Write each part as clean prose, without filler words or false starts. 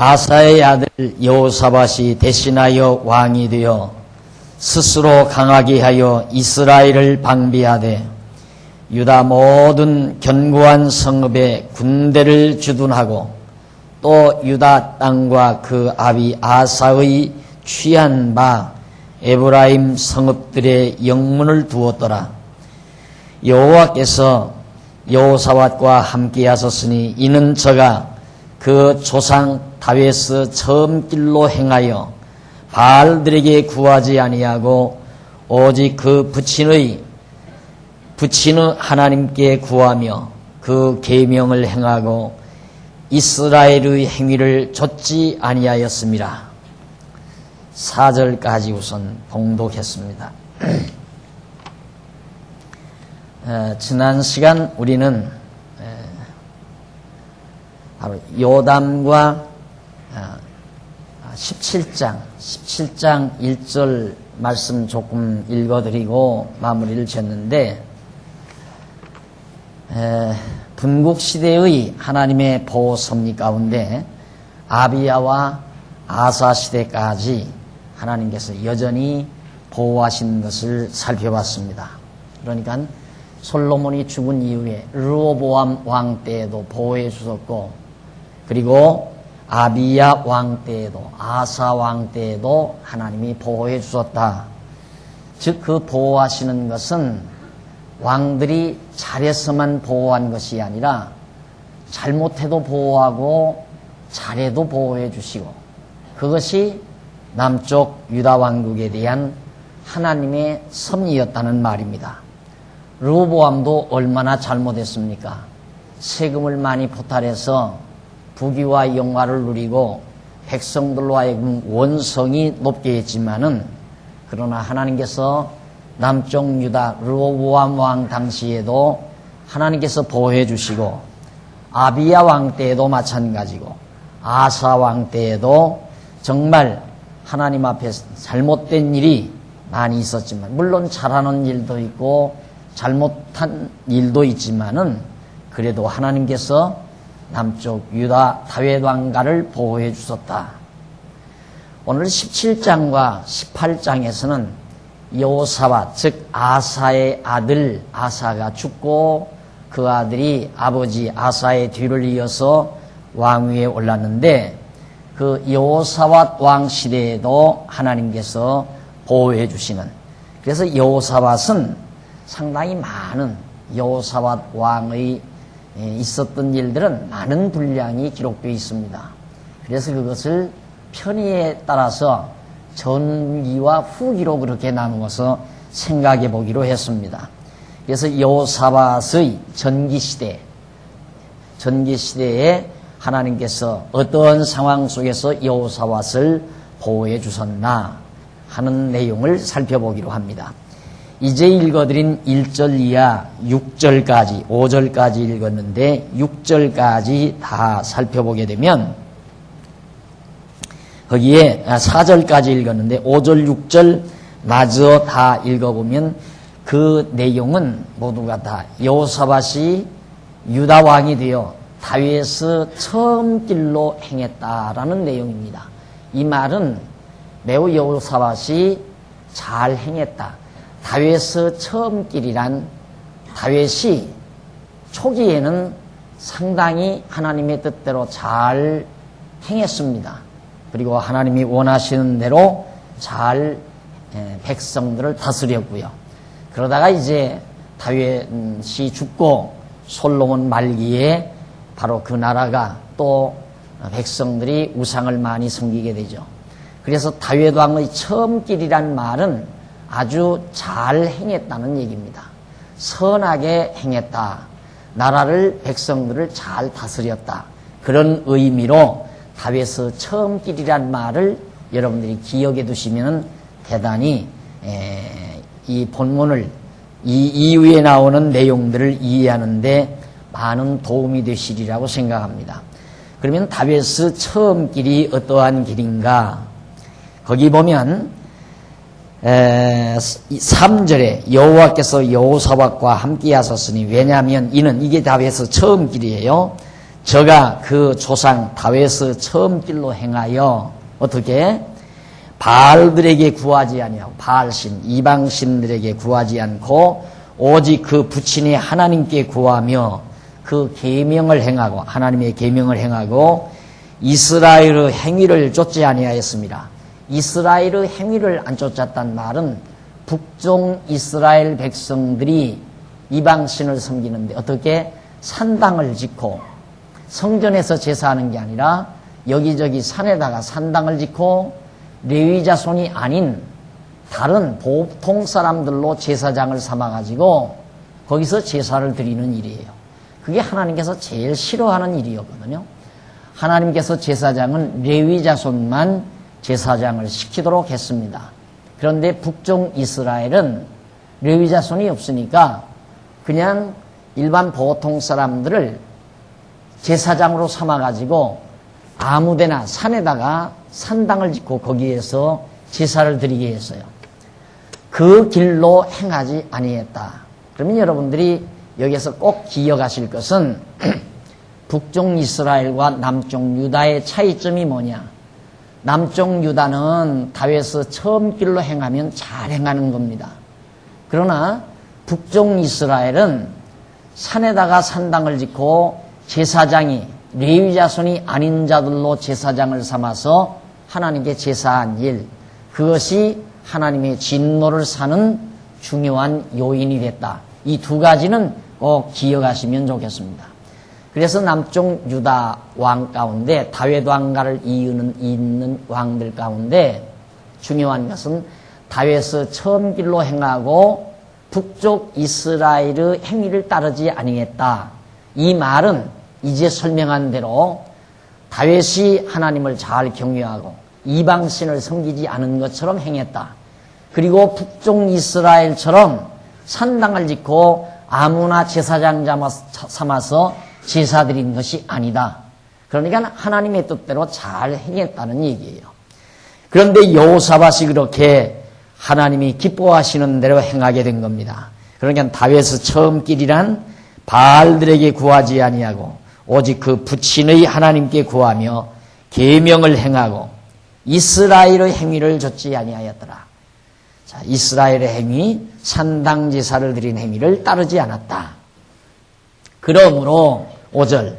아사의 아들 여호사밧이 대신하여 왕이 되어 스스로 강하게 하여 이스라엘을 방비하되 유다 모든 견고한 성읍에 군대를 주둔하고 또 유다 땅과 그 아비 아사의 취한 바 에브라임 성읍들의 영문을 두었더라. 여호와께서 여호사밧과 함께 하셨으니 이는 저가 그 조상 다윗의 처음 길로 행하여 바알들에게 구하지 아니하고 오직 그 부친의 하나님께 구하며 그 계명을 행하고 이스라엘의 행위를 좇지 아니하였습니다. 4절까지 우선 봉독했습니다. 지난 시간 우리는 바로 요담과 17장 1절 말씀 조금 읽어드리고 마무리를 짓는데, 분국시대의 하나님의 보호 섭리 가운데 아비야와 아사 시대까지 하나님께서 여전히 보호하신 것을 살펴봤습니다. 그러니까 솔로몬이 죽은 이후에 르호보암 왕 때에도 보호해 주셨고, 그리고 아비야 왕 때에도 아사 왕 때에도 하나님이 보호해 주셨다. 즉 그 보호하시는 것은 왕들이 잘해서만 보호한 것이 아니라 잘못해도 보호하고 잘해도 보호해 주시고, 그것이 남쪽 유다 왕국에 대한 하나님의 섭리였다는 말입니다. 르호보암도 얼마나 잘못했습니까? 세금을 많이 포탈해서 부귀와 영화를 누리고 백성들로 하여금 원성이 높게 했지만은, 그러나 하나님께서 남쪽 유다 르호보암 왕 당시에도 하나님께서 보호해 주시고, 아비야 왕 때에도 마찬가지고 아사 왕 때에도 정말 하나님 앞에 잘못된 일이 많이 있었지만, 물론 잘하는 일도 있고 잘못한 일도 있지만은 그래도 하나님께서 남쪽 유다 다윗 왕가를 보호해 주셨다. 오늘 17장과 18장에서는 여호사밧, 즉 아사의 아들 아사가 죽고 그 아들이 아버지 아사의 뒤를 이어서 왕위에 올랐는데, 그 여호사밧 왕 시대에도 하나님께서 보호해 주시는, 그래서 여호사밧은 상당히 많은 여호사밧 왕의 있었던 일들은 많은 분량이 기록되어 있습니다. 그래서 그것을 편의에 따라서 전기와 후기로 그렇게 나누어서 생각해 보기로 했습니다. 그래서 여호사밧의 전기시대에 하나님께서 어떤 상황 속에서 여호사밧을 보호해 주셨나 하는 내용을 살펴보기로 합니다. 이제 읽어드린 1절 이하 6절까지, 5절까지 읽었는데 6절까지 다 살펴보게 되면, 거기에 4절까지 읽었는데 5절, 6절 마저 다 읽어보면 그 내용은 모두가 다 여호사밧이 유다 왕이 되어 다윗의 처음 길로 행했다라는 내용입니다. 이 말은 매우 여호사밧이 잘 행했다. 다윗의 처음 길이란, 다윗이 초기에는 상당히 하나님의 뜻대로 잘 행했습니다. 그리고 하나님이 원하시는 대로 잘 백성들을 다스렸고요. 그러다가 이제 다윗이 죽고 솔로몬 말기에 바로 그 나라가 또 백성들이 우상을 많이 섬기게 되죠. 그래서 다윗 왕의 처음 길이란 말은 아주 잘 행했다는 얘기입니다. 선하게 행했다. 나라를, 백성들을 잘 다스렸다. 그런 의미로 다윗의 처음 길이란 말을 여러분들이 기억해 두시면 대단히 이 본문을, 이 이후에 나오는 내용들을 이해하는데 많은 도움이 되시리라고 생각합니다. 그러면 다윗의 처음 길이 어떠한 길인가? 거기 보면 3절에 여호와께서 여호사밧과 함께 하셨으니, 왜냐하면 이는, 이게 다윗의 처음 길이에요. 저가 그 조상 다윗의 처음 길로 행하여 어떻게 바알들에게 구하지 아니하고 바알신 이방신들에게 구하지 않고 오직 그 부친의 하나님께 구하며 그 계명을 행하고 하나님의 계명을 행하고 이스라엘의 행위를 쫓지 아니하였습니다. 이스라엘의 행위를 안 쫓았단 말은 북쪽 이스라엘 백성들이 이방신을 섬기는데 어떻게 산당을 짓고 성전에서 제사하는 게 아니라 여기저기 산에다가 산당을 짓고 레위 자손이 아닌 다른 보통 사람들로 제사장을 삼아가지고 거기서 제사를 드리는 일이에요. 그게 하나님께서 제일 싫어하는 일이었거든요. 하나님께서 제사장은 레위 자손만 제사장을 시키도록 했습니다. 그런데 북쪽 이스라엘은 레위 자손이 없으니까 그냥 일반 보통 사람들을 제사장으로 삼아가지고 아무데나 산에다가 산당을 짓고 거기에서 제사를 드리게 했어요. 그 길로 행하지 아니했다. 그러면 여러분들이 여기서 꼭 기억하실 것은 북쪽 이스라엘과 남쪽 유다의 차이점이 뭐냐? 남쪽 유다는 다윗의 처음 길로 행하면 잘 행하는 겁니다. 그러나 북쪽 이스라엘은 산에다가 산당을 짓고 제사장이 레위 자손이 아닌 자들로 제사장을 삼아서 하나님께 제사한 일, 그것이 하나님의 진노를 사는 중요한 요인이 됐다. 이 두 가지는 꼭 기억하시면 좋겠습니다. 그래서 남쪽 유다 왕 가운데 다윗 왕가를 잇는 왕들 가운데 중요한 것은 다윗의 처음 길로 행하고 북쪽 이스라엘의 행위를 따르지 아니했다. 이 말은 이제 설명한 대로 다윗이 하나님을 잘 경외하고 이방신을 섬기지 않은 것처럼 행했다. 그리고 북쪽 이스라엘처럼 산당을 짓고 아무나 제사장 삼아서 제사 드린 것이 아니다. 그러니까 하나님의 뜻대로 잘 행했다는 얘기예요. 그런데 여호사밧이 그렇게 하나님이 기뻐하시는 대로 행하게 된 겁니다. 그러니까 다윗의 처음 길이란 바알들에게 구하지 아니하고 오직 그 부친의 하나님께 구하며 계명을 행하고 이스라엘의 행위를 좇지 아니하였더라. 자, 이스라엘의 행위, 산당 제사를 드린 행위를 따르지 않았다. 그러므로 5절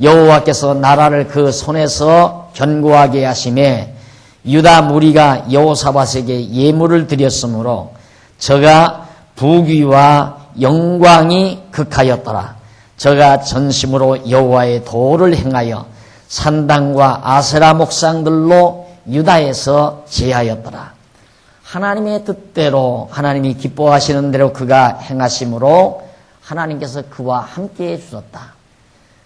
여호와께서 나라를 그 손에서 견고하게 하심에 유다 무리가 여호사밧에게 예물을 드렸으므로 저가 부귀와 영광이 극하였더라. 저가 전심으로 여호와의 도를 행하여 산당과 아세라 목상들로 유다에서 제하였더라. 하나님의 뜻대로 하나님이 기뻐하시는 대로 그가 행하심으로 하나님께서 그와 함께 해주셨다.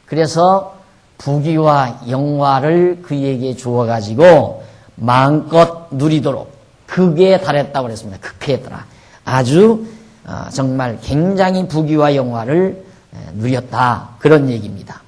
그래서 부귀와 영화를 그에게 주어가지고 마음껏 누리도록 극에 달했다고 그랬습니다. 극회했더라. 아주 정말 굉장히 부귀와 영화를 누렸다. 그런 얘기입니다.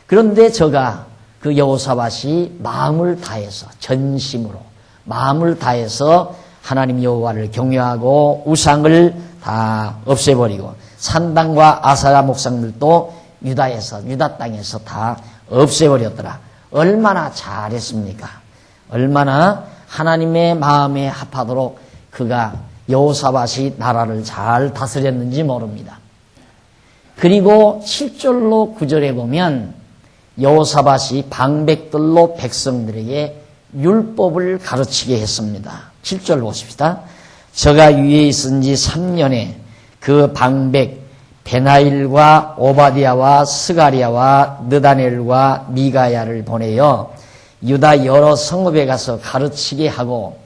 그런데 저가 그 여호사밧이 마음을 다해서 전심으로 마음을 다해서 하나님 여호와를 경외하고 우상을 다 없애버리고 산당과 아사라 목상들도 유다 땅에서 다 없애버렸더라. 얼마나 잘했습니까? 얼마나 하나님의 마음에 합하도록 그가 여호사밧이 나라를 잘 다스렸는지 모릅니다. 그리고 7절로 9절에 보면 여호사밧이 방백들로 백성들에게 율법을 가르치게 했습니다. 7절 보십시다. 저가 위에 있은 지 3년에 그 방백 베나일과 오바디아와 스가리아와 느다넬과 미가야를 보내어 유다 여러 성읍에 가서 가르치게 하고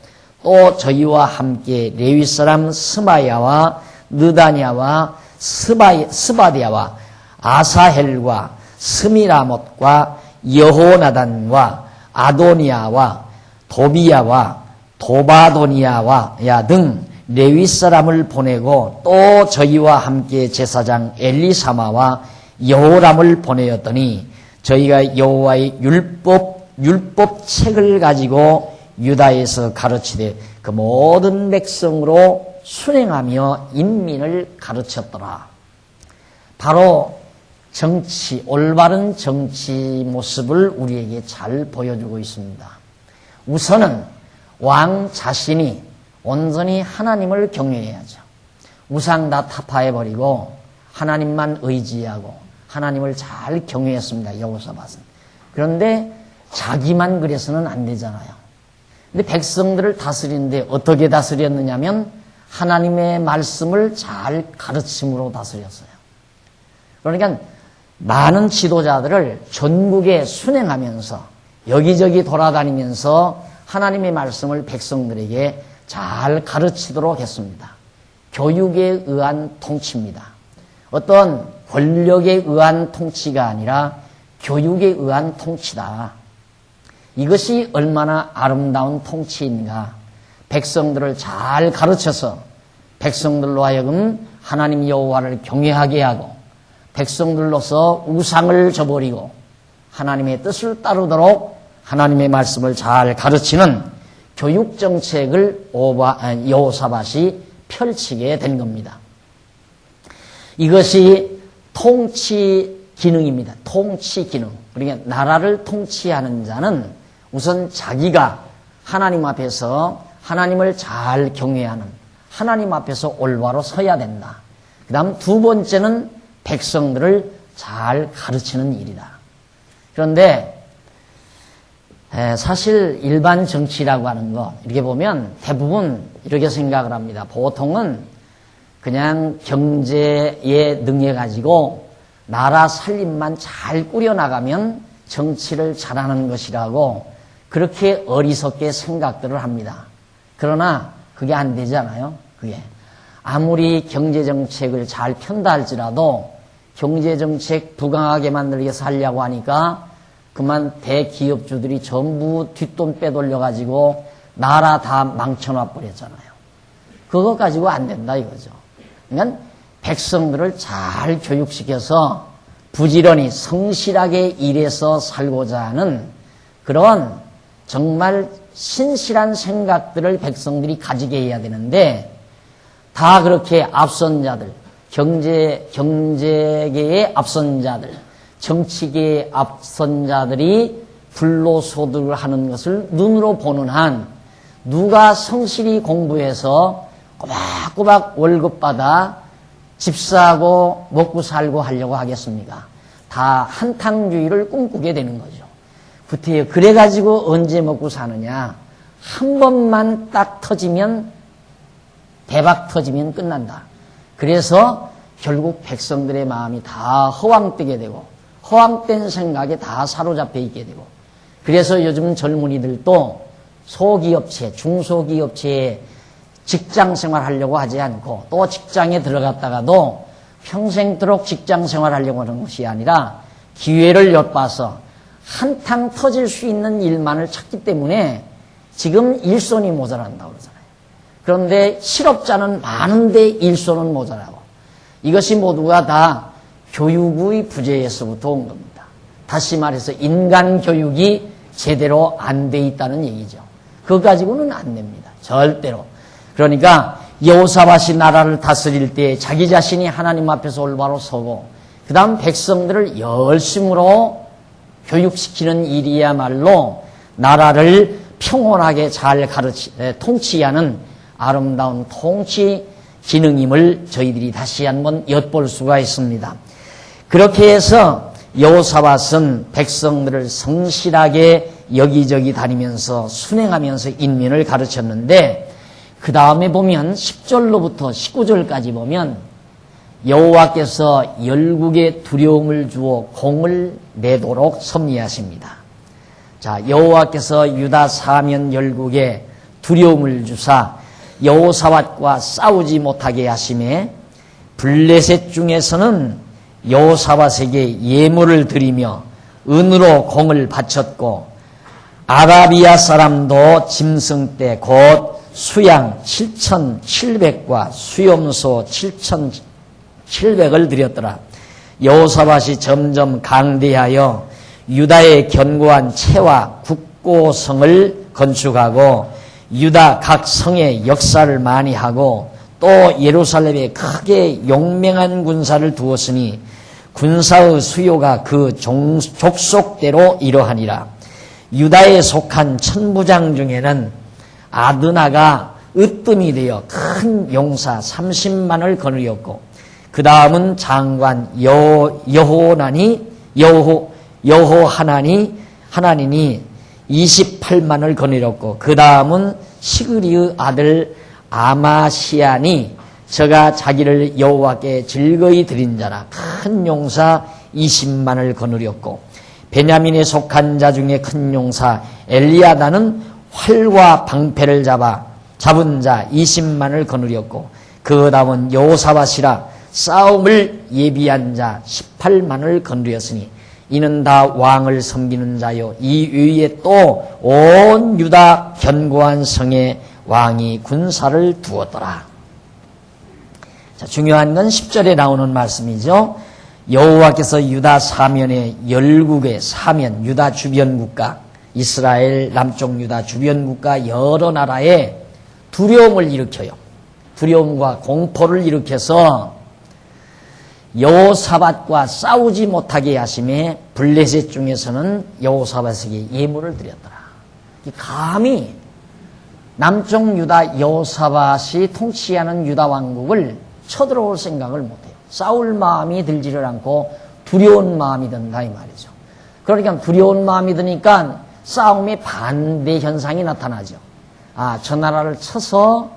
또 저희와 함께 레위 사람 스마야와 느다냐와 스바디아와 아사헬과 스미라못과 여호나단과 아도니아와 도비야와 도바도니아와 등 레위 사람을 보내고 또 저희와 함께 제사장 엘리사마와 여호람을 보내었더니 저희가 여호와의 율법책을 가지고 유다에서 가르치되 그 모든 백성으로 순행하며 인민을 가르쳤더라. 바로 올바른 정치 모습을 우리에게 잘 보여주고 있습니다. 우선은 왕 자신이 온전히 하나님을 경외해야죠. 우상 다 타파해버리고 하나님만 의지하고 하나님을 잘 경외했습니다. 여호사밧은. 그런데 자기만 그래서는 안 되잖아요. 근데 백성들을 다스리는데 어떻게 다스렸느냐면 하나님의 말씀을 잘 가르침으로 다스렸어요. 그러니까 많은 지도자들을 전국에 순행하면서 여기저기 돌아다니면서 하나님의 말씀을 백성들에게 잘 가르치도록 했습니다. 교육에 의한 통치입니다. 어떤 권력에 의한 통치가 아니라 교육에 의한 통치다. 이것이 얼마나 아름다운 통치인가. 백성들을 잘 가르쳐서 백성들로 하여금 하나님 여호와를 경외하게 하고 백성들로서 우상을 저버리고 하나님의 뜻을 따르도록 하나님의 말씀을 잘 가르치는 교육정책을 여호사밧이 펼치게 된 겁니다. 이것이 통치 기능입니다. 통치 기능. 그러니까 나라를 통치하는 자는 우선 자기가 하나님 앞에서 하나님을 잘 경외하는 하나님 앞에서 올바로 서야 된다. 그 다음 두 번째는 백성들을 잘 가르치는 일이다. 그런데 사실 일반 정치라고 하는 거 이렇게 보면 대부분 이렇게 생각을 합니다. 보통은 그냥 경제에 능해가지고 나라 살림만 잘 꾸려나가면 정치를 잘하는 것이라고 그렇게 어리석게 생각들을 합니다. 그러나 그게 안 되잖아요. 그게 아무리 경제정책을 잘 편다 할지라도 경제정책 부강하게 만들기 위해서 하려고 하니까 그만 대기업주들이 전부 뒷돈 빼돌려가지고 나라 다 망쳐놔 버렸잖아요. 그거 가지고 안 된다 이거죠. 그러니까 백성들을 잘 교육시켜서 부지런히 성실하게 일해서 살고자 하는 그런 정말 신실한 생각들을 백성들이 가지게 해야 되는데 다 그렇게 앞선 자들, 경제계의 앞선 자들, 정치계의 앞선 자들이 불로소득을 하는 것을 눈으로 보는 한 누가 성실히 공부해서 꼬박꼬박 월급 받아 집 사고 먹고 살고 하려고 하겠습니까? 다 한탕주의를 꿈꾸게 되는 거죠. 구태여 그래가지고 언제 먹고 사느냐. 한 번만 딱 터지면 대박 터지면 끝난다. 그래서 결국 백성들의 마음이 다 허황되게 되고 허황된 생각에 다 사로잡혀 있게 되고 그래서 요즘 젊은이들도 소기업체, 중소기업체에 직장 생활하려고 하지 않고 또 직장에 들어갔다가도 평생도록 직장 생활하려고 하는 것이 아니라 기회를 엿봐서 한탕 터질 수 있는 일만을 찾기 때문에 지금 일손이 모자란다고 그러잖아요. 그런데 실업자는 많은데 일손은 모자라고. 이것이 모두가 다 교육의 부재에서부터 온 겁니다. 다시 말해서 인간 교육이 제대로 안 돼 있다는 얘기죠. 그거 가지고는 안 됩니다. 절대로. 그러니까 여호사밧이 나라를 다스릴 때 자기 자신이 하나님 앞에서 올바로 서고 그 다음 백성들을 열심으로 교육시키는 일이야말로 나라를 평온하게 잘 통치하는 아름다운 통치 기능임을 저희들이 다시 한번 엿볼 수가 있습니다. 그렇게 해서 여호사밧은 백성들을 성실하게 여기저기 다니면서 순행하면서 인민을 가르쳤는데 그 다음에 보면 10절로부터 19절까지 보면 여호와께서 열국에 두려움을 주어 공을 내도록 섭리하십니다. 자, 여호와께서 유다 사면 열국에 두려움을 주사 여호사밧과 싸우지 못하게 하심에 블레셋 중에서는 여호사밧에게 예물을 드리며 은으로 공을 바쳤고 아라비아 사람도 짐승 떼 곧 수양 7,700과 수염소 7,700을 드렸더라. 여호사밧이 점점 강대하여 유다의 견고한 채와 국고성을 건축하고 유다 각 성에 역사를 많이 하고 또 예루살렘에 크게 용맹한 군사를 두었으니 군사의 수요가 그 족속대로 이러하니라. 유다에 속한 천부장 중에는 아드나가 으뜸이 되어 큰 용사 30만을 거느렸고, 그 다음은 장관 하나니니 28만을 거느렸고, 그 다음은 시그리의 아들 아마시아니, 저가 자기를 여호와께 즐거이 드린 자라 큰 용사 20만을 거느렸고, 베냐민에 속한 자 중에 큰 용사 엘리야다는 활과 방패를 잡은 자 20만을 거느렸고, 그 다음은 여호사밧이라 싸움을 예비한 자 18만을 거느렸으니 이는 다 왕을 섬기는 자요, 이 위에 또 온 유다 견고한 성에 왕이 군사를 두었더라. 자, 중요한 건 10절에 나오는 말씀이죠. 여호와께서 유다 사면에 열국의 사면, 유다 주변 국가, 이스라엘 남쪽 유다 주변 국가 여러 나라에 두려움을 일으켜요. 두려움과 공포를 일으켜서 여호사밧과 싸우지 못하게 하심에 블레셋 중에서는 여호사밧에게 예물을 드렸더라. 감히 남쪽 유다 여호사밧이 통치하는 유다 왕국을 쳐들어올 생각을 못해요. 싸울 마음이 들지를 않고 두려운 마음이 든다 이 말이죠. 그러니까 두려운 마음이 드니까 싸움의 반대 현상이 나타나죠. 저 나라를 쳐서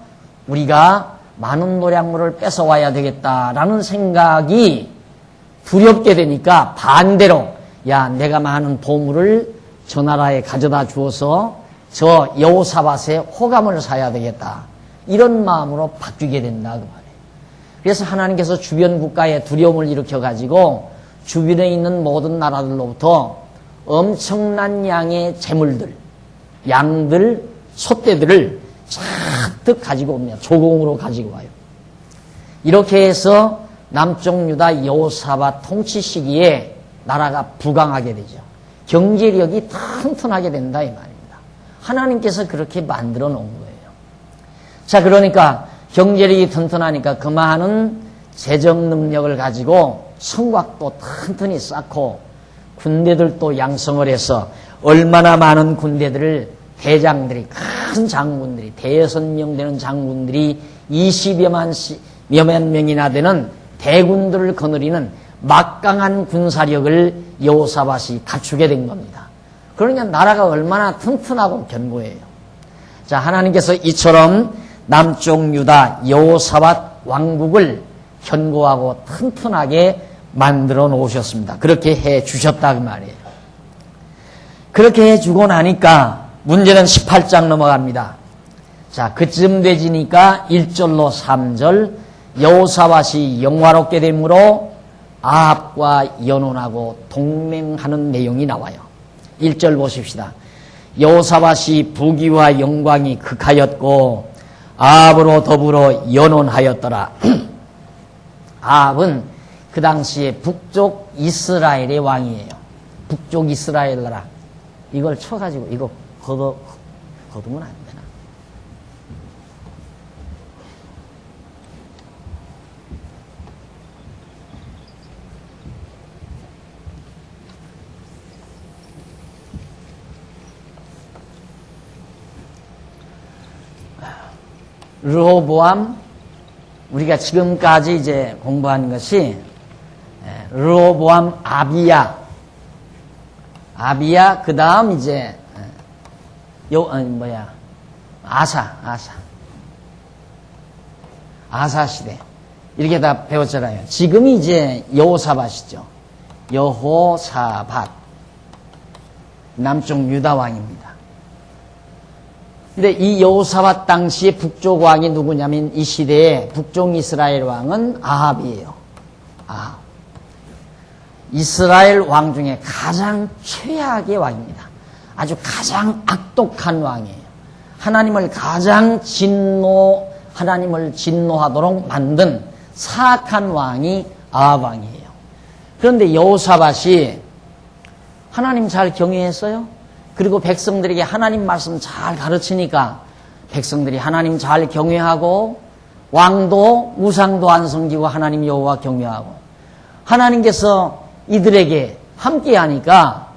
우리가 많은 노량물을 뺏어와야 되겠다라는 생각이 두렵게 되니까 반대로 내가 많은 보물을 저 나라에 가져다 주어서 저 여호사밧의 호감을 사야 되겠다, 이런 마음으로 바뀌게 된다 그 말이에요. 그래서 하나님께서 주변 국가에 두려움을 일으켜가지고 주변에 있는 모든 나라들로부터 엄청난 양의 재물들, 양들, 소떼들을 잔뜩 가지고 옵니다. 조공으로 가지고 와요. 이렇게 해서 남쪽 유다 여호사밧 통치 시기에 나라가 부강하게 되죠. 경제력이 튼튼하게 된다 이 말입니다. 하나님께서 그렇게 만들어 놓은 거예요. 자, 그러니까 경제력이 튼튼하니까 그 많은 재정 능력을 가지고 성곽도 튼튼히 쌓고 군대들도 양성을 해서 얼마나 많은 군대들을 대장들이, 큰 장군들이, 대여섯 명 되는 장군들이 20여만 명이나 되는 대군들을 거느리는 막강한 군사력을 여호사밧이 갖추게 된 겁니다. 그러니까 나라가 얼마나 튼튼하고 견고해요. 자, 하나님께서 이처럼 남쪽 유다 여호사밧 왕국을 견고하고 튼튼하게 만들어 놓으셨습니다. 그렇게 해 주셨다 그 말이에요. 그렇게 해 주고 나니까 문제는 18장 넘어갑니다. 자, 그쯤 되지니까 1절로 3절 여호사밧이 영화롭게 되므로 아합과 연혼하고 동맹하는 내용이 나와요. 1절 보십시다. 여호사밧이 부귀와 영광이 극하였고 아합으로 더불어 연혼하였더라. 아합은 그 당시에 북쪽 이스라엘의 왕이에요. 북쪽 이스라엘 나라. 이걸 쳐가지고 이거 거두면 안 되나? 르호보암, 우리가 지금까지 이제 공부한 것이 르호보암 아비야, 그 다음 이제 아사 시대, 이렇게 다 배웠잖아요. 지금이 이제 여호사밧이죠. 여호사밧, 남쪽 유다 왕입니다. 근데 이 여호사밧 당시에 북쪽 왕이 누구냐면 이 시대에 북쪽 이스라엘 왕은 아합이에요. 아합. 이스라엘 왕 중에 가장 최악의 왕입니다. 아주 가장 악독한 왕이에요. 하나님을 진노하도록 만든 사악한 왕이 아합 왕이에요. 그런데 여호사밧이 하나님 잘 경외했어요. 그리고 백성들에게 하나님 말씀 잘 가르치니까 백성들이 하나님 잘 경외하고 왕도 우상도 안 섬기고 하나님 여호와 경외하고 하나님께서 이들에게 함께 하니까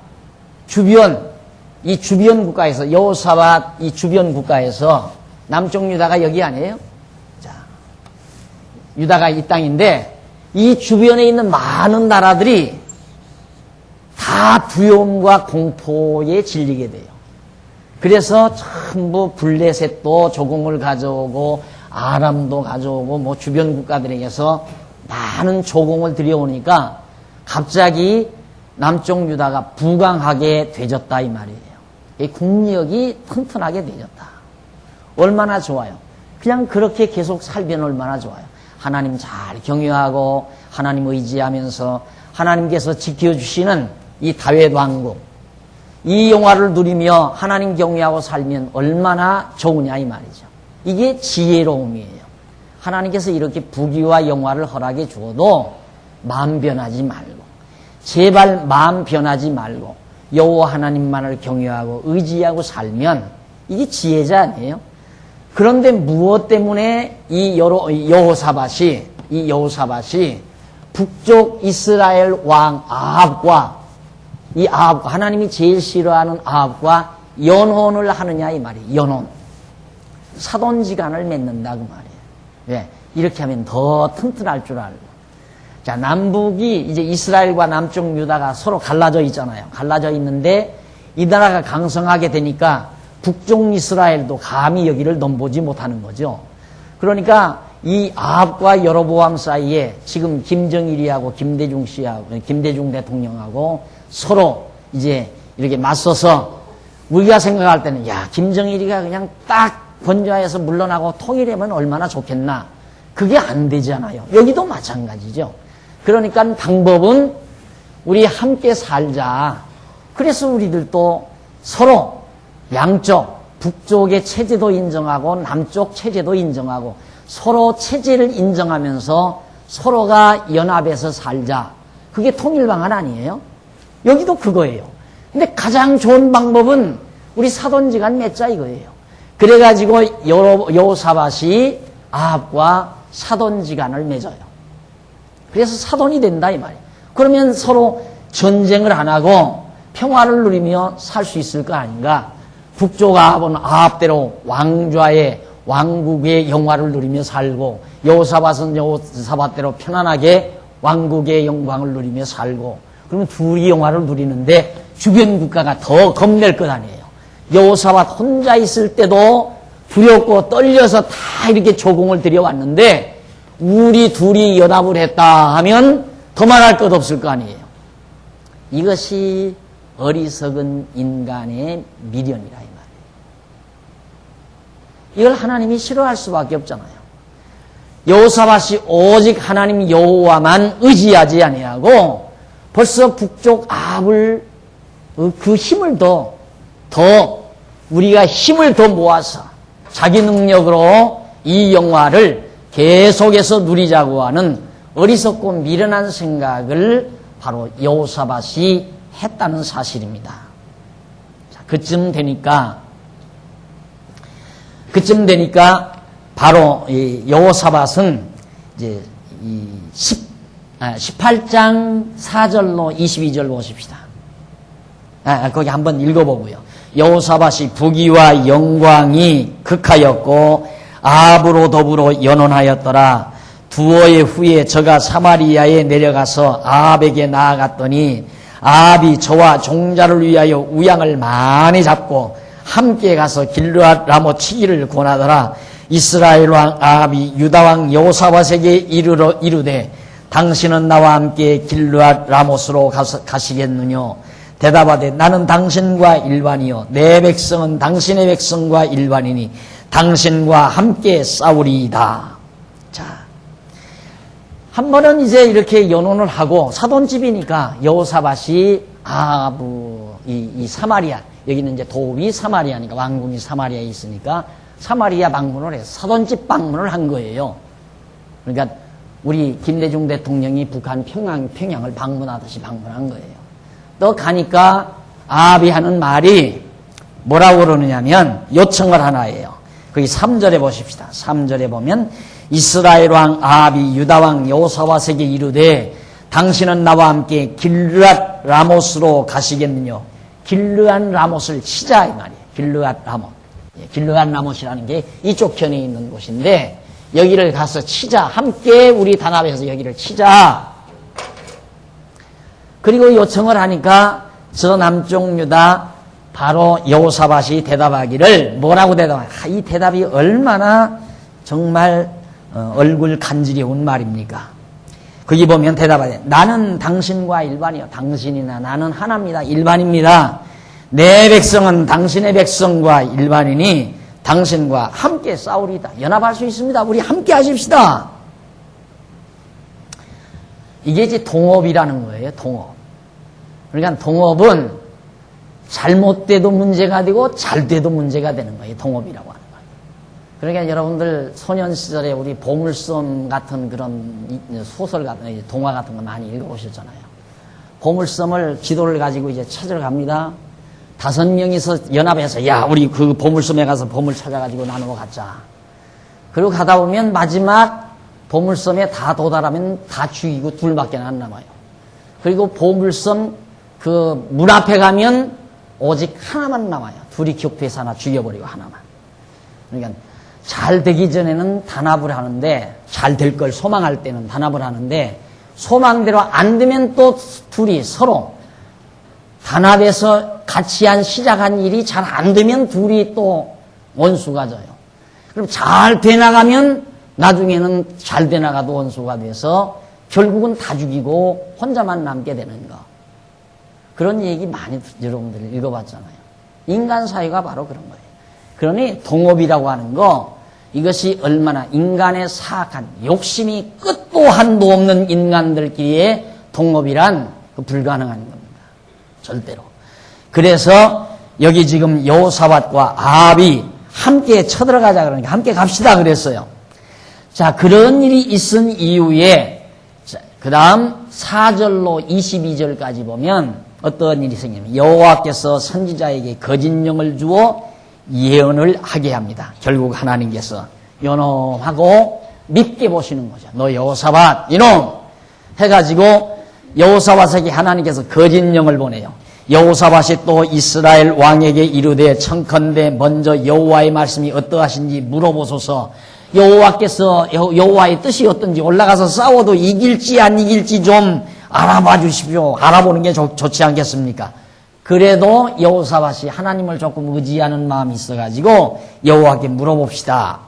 이 주변 국가에서, 여호사밧 이 주변 국가에서, 남쪽 유다가 여기 아니에요? 자, 유다가 이 땅인데, 이 주변에 있는 많은 나라들이 다 두려움과 공포에 질리게 돼요. 그래서 전부 블레셋도 조공을 가져오고, 아람도 가져오고, 뭐 주변 국가들에게서 많은 조공을 들여오니까 갑자기 남쪽 유다가 부강하게 되졌다 이 말이에요. 이 국력이 튼튼하게 되졌다. 얼마나 좋아요. 그냥 그렇게 계속 살면 얼마나 좋아요. 하나님 잘 경외하고 하나님 의지하면서 하나님께서 지켜주시는 이 다윗 왕국, 이 영화를 누리며 하나님 경외하고 살면 얼마나 좋으냐 이 말이죠. 이게 지혜로움이에요. 하나님께서 이렇게 부귀와 영화를 허락해 주어도 마음 변하지 말고, 제발 마음 변하지 말고 여호와 하나님만을 경외하고 의지하고 살면 이게 지혜자 아니에요? 그런데 무엇 때문에 이 여호사밧이 북쪽 이스라엘 왕 아합과 하나님이 제일 싫어하는 아합과 연혼을 하느냐 이 말이에요. 연혼. 사돈지간을 맺는다 그 말이에요. 왜? 이렇게 하면 더 튼튼할 줄 알고. 자, 남북이 이제 이스라엘과 남쪽 유다가 서로 갈라져 있잖아요. 갈라져 있는데 이 나라가 강성하게 되니까 북쪽 이스라엘도 감히 여기를 넘보지 못하는 거죠. 그러니까 이 아합과 여로보암 사이에 지금 김정일이하고 김대중 대통령하고 서로 이제 이렇게 맞서서 우리가 생각할 때는 야, 김정일이가 그냥 딱 건조해서 물러나고 통일하면 얼마나 좋겠나. 그게 안 되잖아요. 여기도 마찬가지죠. 그러니까 방법은 우리 함께 살자. 그래서 우리들도 서로 양쪽, 북쪽의 체제도 인정하고 남쪽 체제도 인정하고 서로 체제를 인정하면서 서로가 연합해서 살자. 그게 통일 방안 아니에요? 여기도 그거예요. 근데 가장 좋은 방법은 우리 사돈지간 맺자 이거예요. 그래가지고 여호사밧이 아합과 사돈지간을 맺어요. 그래서 사돈이 된다 이 말이에요. 그러면 서로 전쟁을 안 하고 평화를 누리며 살 수 있을 거 아닌가. 북쪽 아합은 아합대로 왕국의 영화를 누리며 살고, 여호사밧은 여호사밧대로 편안하게 왕국의 영광을 누리며 살고, 그러면 둘이 영화를 누리는데 주변 국가가 더 겁낼 것 아니에요. 여호사밧 혼자 있을 때도 두렵고 떨려서 다 이렇게 조공을 들여왔는데 우리 둘이 연합을 했다 하면 더 말할 것 없을 거 아니에요. 이것이 어리석은 인간의 미련이라 이 말이에요. 이걸 하나님이 싫어할 수밖에 없잖아요. 여호사밧이 오직 하나님 여호와만 의지하지 아니하고 벌써 북쪽 아합을 그 힘을 더 우리가 힘을 더 모아서 자기 능력으로 이 영화를 계속해서 누리자고 하는 어리석고 미련한 생각을 바로 여호사밧이 했다는 사실입니다. 자, 그쯤 되니까 바로 이 여호사밧은 이제 18장 4절로 22절 보십시다. 거기 한번 읽어보고요. 여호사밧이 부귀와 영광이 극하였고 아합으로 더불어 연혼하였더라. 두어의 후에 저가 사마리아에 내려가서 아합에게 나아갔더니 아합이 저와 종자를 위하여 우양을 많이 잡고 함께 가서 길르앗 라못 치기를 권하더라. 이스라엘 왕 아합이 유다 왕 여호사밧에게 이르되 당신은 나와 함께 길르앗 라못으로 가시겠느냐? 대답하되 나는 당신과 일반이요 내 백성은 당신의 백성과 일반이니 당신과 함께 싸우리이다. 자, 한 번은 이제 이렇게 연혼을 하고 사돈집이니까 여호사밧이 아하부 이 사마리아, 여기는 이제 도읍이 사마리아니까 왕궁이 사마리아에 있으니까 사마리아 방문을 해서 사돈집 방문을 한 거예요. 그러니까 우리 김대중 대통령이 북한 평양을 방문하듯이 방문한 거예요. 또 가니까 아합이 하는 말이 뭐라고 그러느냐면 요청을 하나예요. 거기 3절에 보십시다. 3절에 보면 이스라엘 왕 아합이 유다 왕 여호사밧에게 이르되 당신은 나와 함께 길르앗 라모스로 가시겠느냐. 길르앗 라못을 치자 이 말이에요. 길르앗 라못. 길르앗 라못이라는 게 이쪽 편에 있는 곳인데 여기를 가서 치자. 함께 우리 단합해서 여기를 치자. 그리고 요청을 하니까 저 남쪽 유다 바로 여호사밧이 대답하기를 뭐라고 이 대답이 얼마나 정말 얼굴 간지러운 말입니까? 거기 보면 대답하되 나는 당신과 일반이요. 당신이나 나는 하나입니다. 일반입니다. 내 백성은 당신의 백성과 일반이니 당신과 함께 싸우리다. 연합할 수 있습니다. 우리 함께 하십시다. 이게 이제 동업이라는 거예요. 동업. 그러니까 동업은 잘못돼도 문제가 되고 잘 돼도 문제가 되는 거예요. 동업이라고 하는 거예요. 그러니까 여러분들 소년 시절에 우리 보물섬 같은 그런 소설 같은 동화 같은 거 많이 읽어보셨잖아요. 보물섬을 지도를 가지고 이제 찾으러 갑니다. 5명이서 연합해서 야 우리 그 보물섬에 가서 보물 찾아가지고 나누어 갖자. 그리고 가다 보면 마지막 보물섬에 다 도달하면 다 죽이고 둘밖에 안 남아요. 그리고 보물섬 그 문 앞에 가면 오직 하나만 남아요. 둘이 격투해서 하나 죽여버리고 하나만. 그러니까 잘 되기 전에는 단합을 하는데 잘 될 걸 소망할 때는 단합을 하는데 소망대로 안 되면 또 둘이 서로 단합해서 같이 시작한 일이 잘 안 되면 둘이 또 원수가 져요. 그럼 잘 돼나가면 나중에는 잘 돼나가도 원수가 돼서 결국은 다 죽이고 혼자만 남게 되는 거. 그런 얘기 많이 여러분들 읽어봤잖아요. 인간 사회가 바로 그런 거예요. 그러니 동업이라고 하는 거 이것이 얼마나 인간의 사악한 욕심이 끝도 한도 없는 인간들끼리의 동업이란 불가능한 겁니다. 절대로. 그래서 여기 지금 여호사밧과 아합이 함께 쳐들어가자 그러니까 함께 갑시다 그랬어요. 자, 그런 일이 있은 이후에 그 다음 4절로 22절까지 보면 어떤 일이 생기냐면 여호와께서 선지자에게 거짓 영을 주어 예언을 하게 합니다. 결국 하나님께서 요놈하고 믿게 보시는 거죠. 너 여호사밧 이놈 해가지고 여호사밧에게 하나님께서 거짓 영을 보내요. 여호사밧이 또 이스라엘 왕에게 이르되 청컨대 먼저 여호와의 말씀이 어떠하신지 물어보소서. 여호와께서 여호와의 뜻이 어떤지 올라가서 싸워도 이길지 안 이길지 좀 알아봐 주십시오. 알아보는 게 좋지 않겠습니까? 그래도 여호사밧이 하나님을 조금 의지하는 마음이 있어가지고 여호와께 물어봅시다.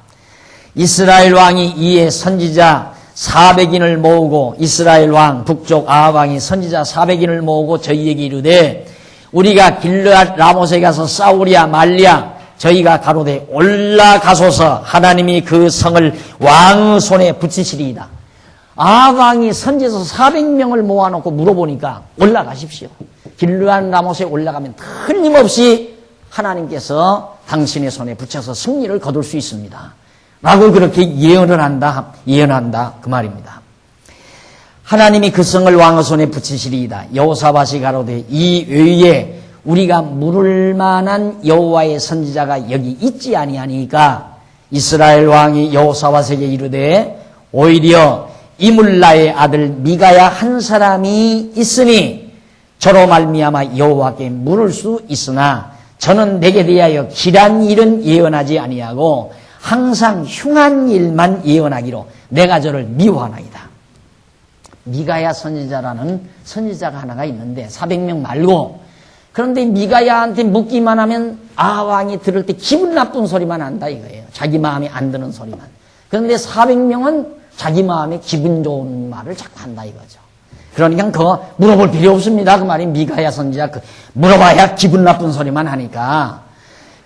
이스라엘 왕이 이에 선지자 400인을 모으고 이스라엘 왕 북쪽 아합 왕이 선지자 400인을 모으고 저희에게 이르되 우리가 길르앗 라못에 가서 싸우랴 말랴 저희가 가로되 올라가소서. 하나님이 그 성을 왕의 손에 붙이시리이다. 아합 왕이 선지자 400명을 모아놓고 물어보니까 올라가십시오. 길르앗 라못에 올라가면 틀림없이 하나님께서 당신의 손에 붙여서 승리를 거둘 수 있습니다. 라고 그렇게 예언한다 그 말입니다. 하나님이 그 성을 왕의 손에 붙이시리이다. 여호사밧이 가로되 이 외에 우리가 물을 만한 여호와의 선지자가 여기 있지 아니하니까 이스라엘 왕이 여호사밧에게 이르되 오히려 이물라의 아들 미가야 한 사람이 있으니 저로 말미암아 여호와께 물을 수 있으나 저는 내게 대하여 길한 일은 예언하지 아니하고 항상 흉한 일만 예언하기로 내가 저를 미워하나이다. 미가야 선지자라는 선지자가 하나가 있는데 400명 말고 그런데 미가야한테 묻기만 하면 아합 왕이 들을 때 기분 나쁜 소리만 한다 이거예요. 자기 마음에 안 드는 소리만. 그런데 400명은 자기 마음에 기분 좋은 말을 자꾸 한다 이거죠. 그러니까 그거 물어볼 필요 없습니다. 그 말이 미가야 선지자 물어봐야 기분 나쁜 소리만 하니까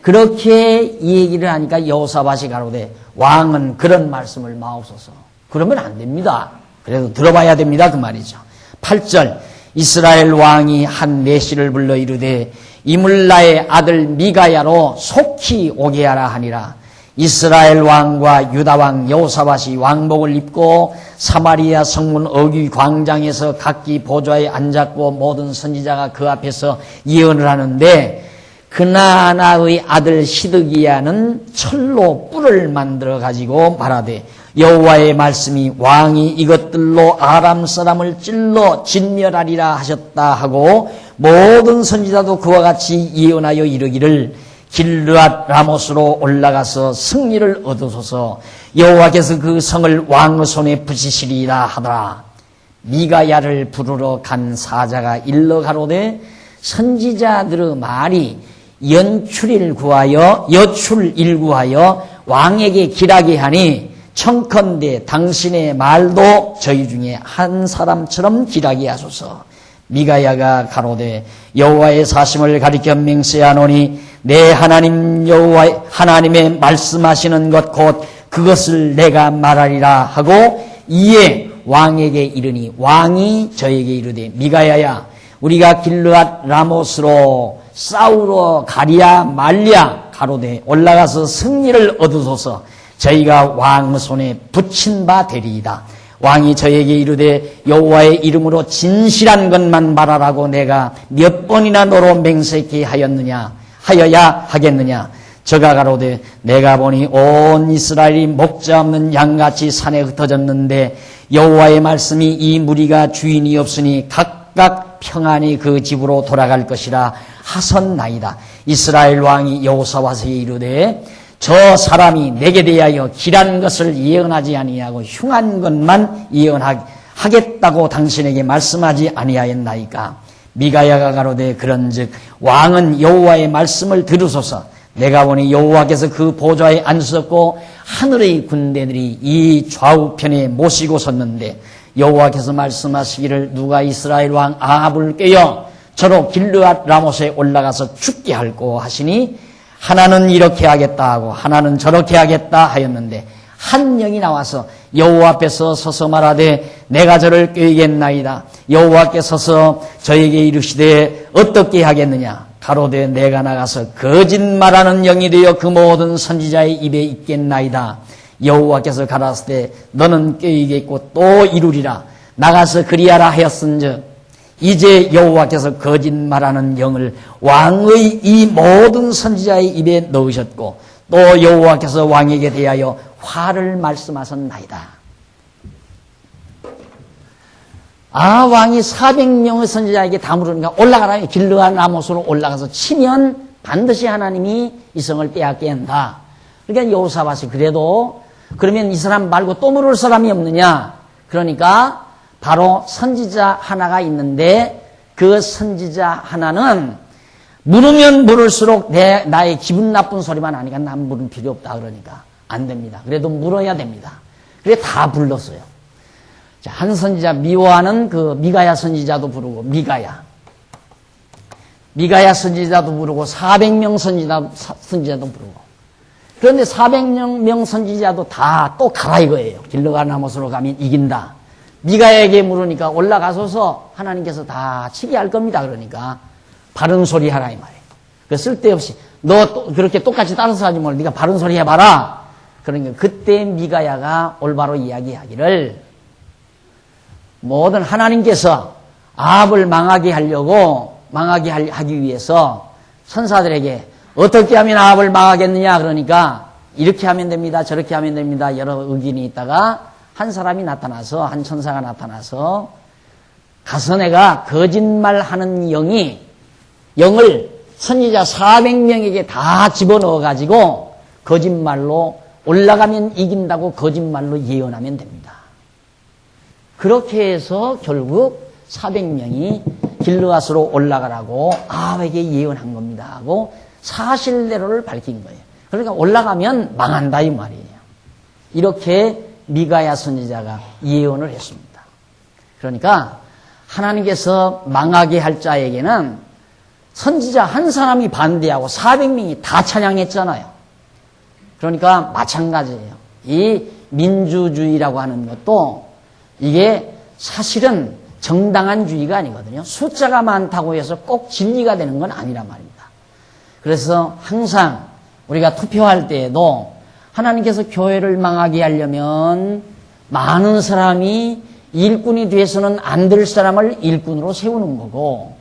그렇게 얘기를 하니까 여호사밧이 가로되 왕은 그런 말씀을 마옵소서. 그러면 안 됩니다. 그래도 들어봐야 됩니다. 그 말이죠. 8절 이스라엘 왕이 한 내시를 불러 이르되 이물라의 아들 미가야로 속히 오게 하라 하니라. 이스라엘 왕과 유다 왕 여호사밧이 왕복을 입고 사마리아 성문 어귀 광장에서 각기 보좌에 앉았고 모든 선지자가 그 앞에서 예언을 하는데 그나나의 아들 시드기야는 철로 뿔을 만들어 가지고 말하되 여호와의 말씀이 왕이 이것들로 아람 사람을 찔러 진멸하리라 하셨다 하고 모든 선지자도 그와 같이 예언하여 이르기를 길르앗 라못으로 올라가서 승리를 얻으소서 여호와께서 그 성을 왕의 손에 붙이시리라 하더라. 미가야를 부르러 간 사자가 일러 가로되 선지자들의 말이 여출 일구하여 왕에게 길하게 하니 청컨대 당신의 말도 저희 중에 한 사람처럼 길하게 하소서. 미가야가 가로되 여호와의 사심을 가리켜 맹세하노니 내 하나님 여호와 하나님의 말씀하시는 것 곧 그것을 내가 말하리라 하고 이에 왕에게 이르니 왕이 저에게 이르되 미가야야 우리가 길르앗 라못으로 싸우러 가랴 말랴 가로되 올라가서 승리를 얻으소서 저희가 왕의 손에 붙인 바 되리이다. 왕이 저에게 이르되 여호와의 이름으로 진실한 것만 말하라고 내가 몇 번이나 너로 맹세케 하여야 하겠느냐. 저가 가로되 내가 보니 온 이스라엘이 목자 없는 양같이 산에 흩어졌는데 여호와의 말씀이 이 무리가 주인이 없으니 각각 평안히 그 집으로 돌아갈 것이라 하선나이다. 이스라엘 왕이 여호사밧에게 이르되 저 사람이 내게 대하여 길한 것을 예언하지 아니하고 흉한 것만 예언하겠다고 당신에게 말씀하지 아니하였나이까. 미가야가 가로되 그런즉 왕은 여호와의 말씀을 들으소서. 내가 보니 여호와께서 그 보좌에 앉으셨고 하늘의 군대들이 이 좌우편에 모시고 섰는데 여호와께서 말씀하시기를 누가 이스라엘 왕 아합을 꾀어 저로 길르앗 라못에 올라가서 죽게 할꼬 하시니 하나는 이렇게 하겠다 하고 하나는 저렇게 하겠다 하였는데 한 영이 나와서 여호와 앞에 서서 말하되 내가 저를 꾀겠나이다. 여호와께 서서 저에게 이르시되 어떻게 하겠느냐. 가로되 내가 나가서 거짓말하는 영이 되어 그 모든 선지자의 입에 있겠나이다. 여호와께서 가라사대 너는 꾀이겠고 또 이루리라. 나가서 그리하라 하였은즉 이제 여호와께서 거짓말하는 영을 왕의 이 모든 선지자의 입에 넣으셨고 또 여호와께서 왕에게 대하여 화를 말씀하셨나이다. 왕이 400명의 선지자에게 다 물으니까 올라가라. 길르앗 라못으로 올라가서 치면 반드시 하나님이 이 성을 빼앗게 한다. 그러니까 여호사밧이 그래도 그러면 이 사람 말고 또 물을 사람이 없느냐. 그러니까 바로 선지자 하나가 있는데 그 선지자 하나는 물으면 물을수록 나의 기분 나쁜 소리만 하니까 난 물을 필요 없다. 그러니까 안 됩니다. 그래도 물어야 됩니다. 그래 다 불렀어요. 한 선지자 미워하는 그 미가야 선지자도 부르고 미가야 선지자도 부르고 400명 선지자도 부르고 그런데 400명 선지자도 다 또 가라 이거예요. 길르앗 라못으로 가면 이긴다. 미가야에게 물으니까 올라가소서 하나님께서 다 치게 할 겁니다. 그러니까 바른 소리 하라 이 말이에요. 그 쓸데없이 너 또 그렇게 똑같이 따라서 하지 말고 네가 바른 소리 해봐라. 그러니까 그때 미가야가 올바로 이야기하기를 모든 하나님께서 아합을 망하게 하기 위해서 천사들에게 어떻게 하면 아합을 망하겠느냐 그러니까 이렇게 하면 됩니다. 저렇게 하면 됩니다. 여러 의견이 있다가 한 사람이 나타나서 한 천사가 나타나서 가서 내가 거짓말하는 영을 선지자 400명에게 다 집어넣어 가지고 거짓말로 올라가면 이긴다고 거짓말로 예언하면 됩니다. 그렇게 해서 결국 400명이 길르앗으로 올라가라고 아합에게 예언한 겁니다 하고 사실대로를 밝힌 거예요. 그러니까 올라가면 망한다 이 말이에요. 이렇게 미가야 선지자가 예언을 했습니다. 그러니까 하나님께서 망하게 할 자에게는 선지자 한 사람이 반대하고 400명이 다 찬양했잖아요. 그러니까 마찬가지예요. 이 민주주의라고 하는 것도 이게 사실은 정당한 주의가 아니거든요. 숫자가 많다고 해서 꼭 진리가 되는 건 아니란 말입니다. 그래서 항상 우리가 투표할 때에도 하나님께서 교회를 망하게 하려면 많은 사람이 일꾼이 돼서는 안 될 사람을 일꾼으로 세우는 거고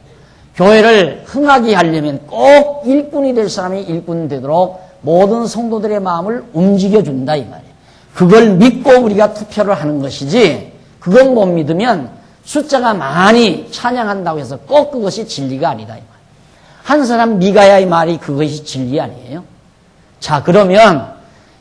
교회를 흥하게 하려면 꼭 일꾼이 될 사람이 일꾼 되도록 모든 성도들의 마음을 움직여준다 이 말이에요. 그걸 믿고 우리가 투표를 하는 것이지, 그건 못 믿으면 숫자가 많이 찬양한다고 해서 꼭 그것이 진리가 아니다. 한 사람 미가야의 말이 그것이 진리 아니에요? 자, 그러면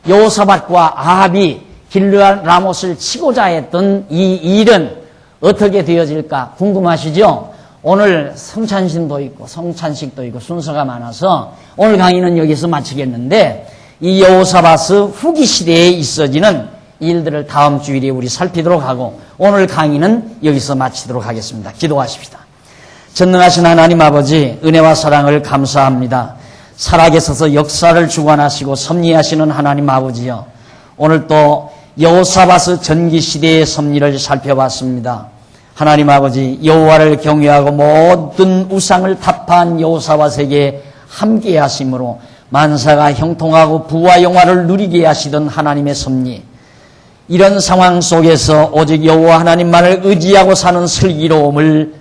여호사밧과 아합이 길르앗 라못을 치고자 했던 이 일은 어떻게 되어질까 궁금하시죠? 오늘 성찬신도 있고 성찬식도 있고 순서가 많아서 오늘 강의는 여기서 마치겠는데, 이 여호사밧 후기 시대에 있어지는 일들을 다음 주일에 우리 살피도록 하고, 오늘 강의는 여기서 마치도록 하겠습니다. 기도하십시다. 전능하신 하나님 아버지, 은혜와 사랑을 감사합니다. 살아계셔서 역사를 주관하시고 섭리하시는 하나님 아버지여, 오늘 또 여호사밧 전기시대의 섭리를 살펴봤습니다. 하나님 아버지, 여호와를 경외하고 모든 우상을 타파한 여호사밧에게 함께 하심으로 만사가 형통하고 부와 영화를 누리게 하시던 하나님의 섭리, 이런 상황 속에서 오직 여호와 하나님만을 의지하고 사는 슬기로움을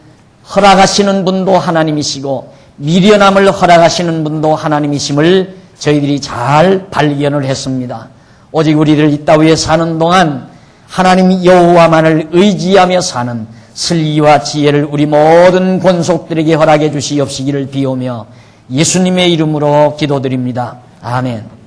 허락하시는 분도 하나님이시고 미련함을 허락하시는 분도 하나님이심을 저희들이 잘 발견을 했습니다. 오직 우리를 이 땅 위에 사는 동안 하나님 여호와만을 의지하며 사는 슬기와 지혜를 우리 모든 권속들에게 허락해 주시옵시기를 비오며 예수님의 이름으로 기도드립니다. 아멘.